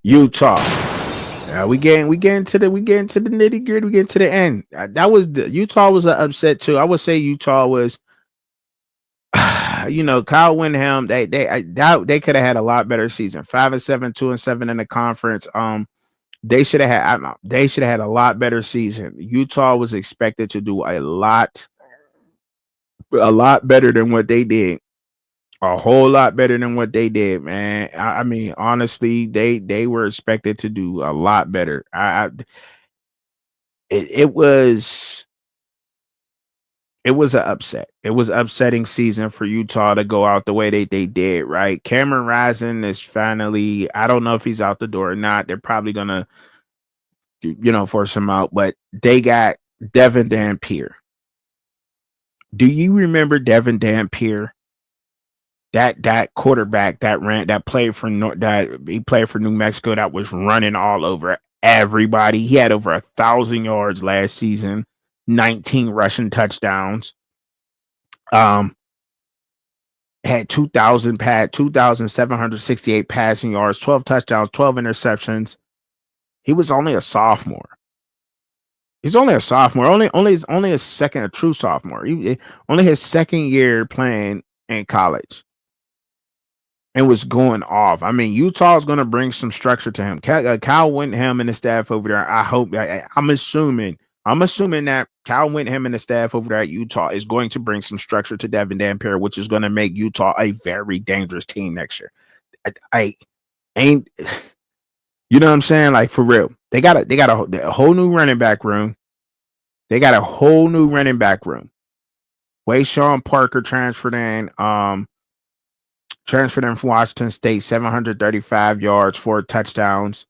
Utah. We getting to the nitty gritty. We getting to the end. That was Utah was an upset too. I would say Utah was. Kyle Windham. They could have had a lot better season. 5-7, 2-7 in the conference. They should have had. I don't know. They should have had a lot better season. Utah was expected to do a lot better than what they did. A whole lot better than what they did, man. I mean, honestly, they were expected to do a lot better. It was an upset. It was upsetting season for Utah to go out the way they did. Right, Cameron Rising is finally. I don't know if he's out the door or not. They're probably gonna force him out, but they got Devin Dampier. Do you remember Devin Dampier? That quarterback that played for that he played for New Mexico that was running all over everybody. He had over 1,000 yards last season, 19 rushing touchdowns. Um, had 2,768 passing yards, 12 touchdowns, 12 interceptions. He was only a sophomore. He's only a sophomore. Only his second, a true sophomore. Only his second year playing in college. And was going off. I mean, Utah is going to bring some structure to him. Kyle Windham and the staff over there. I hope. I'm assuming. That Kyle Windham and the staff over there at Utah is going to bring some structure to Devin Dampier, which is going to make Utah a very dangerous team next year. I ain't. You know what I'm saying? Like, for real. They got a whole new running back room. Wayshawn Parker transferred in. Transferred in from Washington State, 735 yards, 4 touchdowns.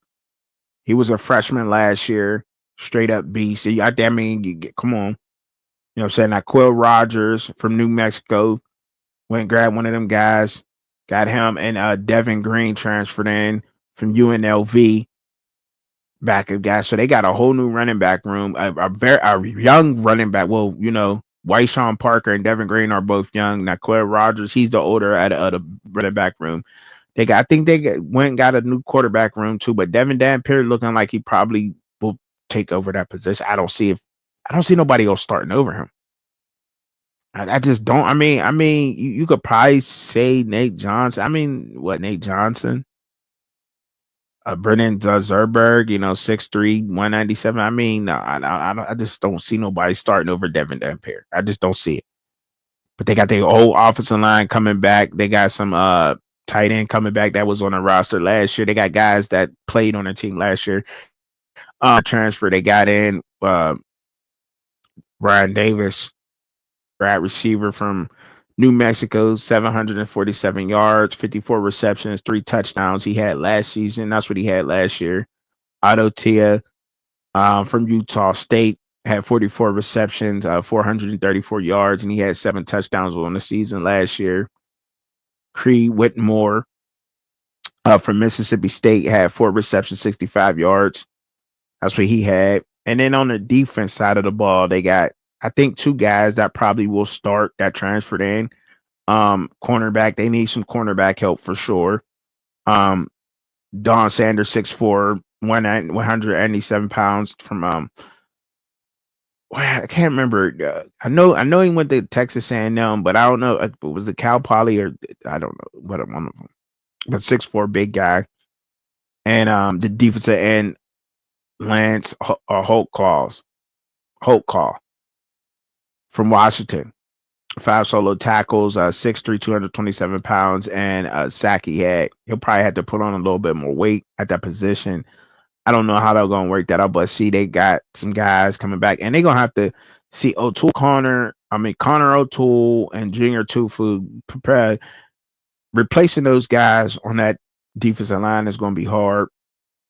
He was a freshman last year, straight up beast. I mean, come on. You know what I'm saying? Now, Quill Rogers from New Mexico went and grabbed one of them guys, got him, and Devin Green transferred in from UNLV, backup guy. So they got a whole new running back room, a young running back. Well, Wayshawn Parker and Devin Green are both young. Now, Quill Rogers, he's the older out of the running back room. I think they went and got a new quarterback room too. But Devin Dampier looking like he probably will take over that position. I don't see nobody else starting over him. I just don't. I mean, you could probably say Nate Johnson. I mean, what, Nate Johnson? Brennan Zerberg, 6'3", 197. I mean, no, I just don't see nobody starting over Devin Dampier. I just don't see it. But they got their whole offensive line coming back. They got some tight end coming back that was on the roster last year. They got guys that played on the team last year. Transfer they got in Ryan Davis, wide receiver from New Mexico, 747 yards, 54 receptions, 3 touchdowns. He had last season. That's what he had last year. Otto Tia from Utah State had 44 receptions, 434 yards, and he had 7 touchdowns on the season last year. Cree Whitmore from Mississippi State had 4 receptions, 65 yards. That's what he had. And then on the defense side of the ball, they got, I think, 2 guys that probably will start that transferred in. Cornerback, they need some cornerback help for sure. Don Sanders, 6'4", 197 pounds from I can't remember. I know he went to Texas A&M, but I don't know. Was it Cal Poly or I don't know what one of them. But 6'4", big guy, and the defensive end Lance Holtcall from Washington. 5 solo tackles, 6'3", 227 pounds, and a sack he had. He'll probably have to put on a little bit more weight at that position. I don't know how they're going to work that out, but see, they got some guys coming back, and they're going to have to see Connor O'Toole and Junior Tufu prepared. Replacing those guys on that defensive line is going to be hard.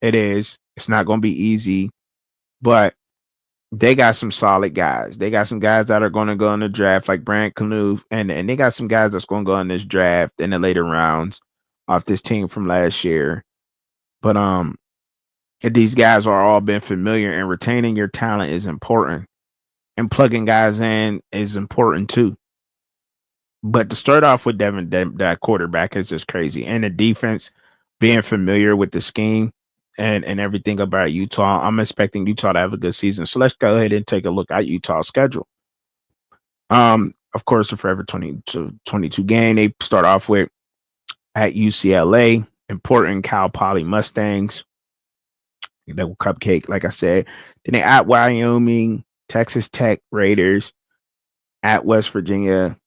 It is. It's not going to be easy, but they got some solid guys. They got some guys that are going to go in the draft, like Brant Knuth, and they got some guys that's going to go in this draft in the later rounds off this team from last year. But these guys are all been familiar, and retaining your talent is important, and plugging guys in is important too. But to start off with Devin, that quarterback is just crazy, and the defense being familiar with the scheme. and everything about Utah. I'm expecting Utah to have a good season. So let's go ahead and take a look at Utah's schedule. Of course, the Forever 20 to 22 game they start off with at UCLA, important Cal Poly Mustangs, double cupcake, like I said. Then they at Wyoming, Texas Tech Raiders, at West Virginia.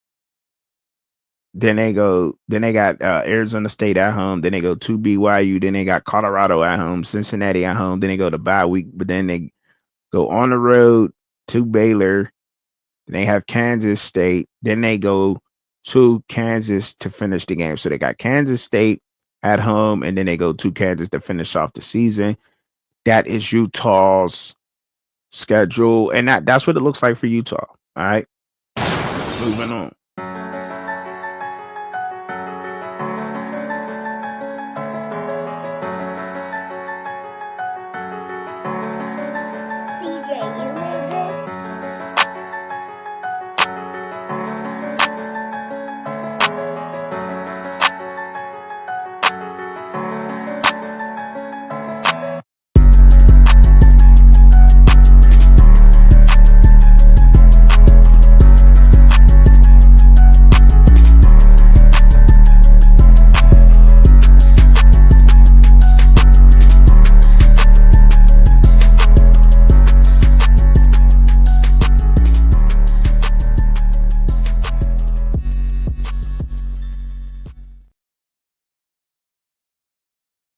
Then they got Arizona State at home. Then they go to BYU. Then they got Colorado at home, Cincinnati at home. Then they go to bye week, but then they go on the road to Baylor. Then they have Kansas State. Then they go to Kansas to finish the game. So they got Kansas State at home, and then they go to Kansas to finish off the season. That is Utah's schedule, and that's what it looks like for Utah. All right, moving on.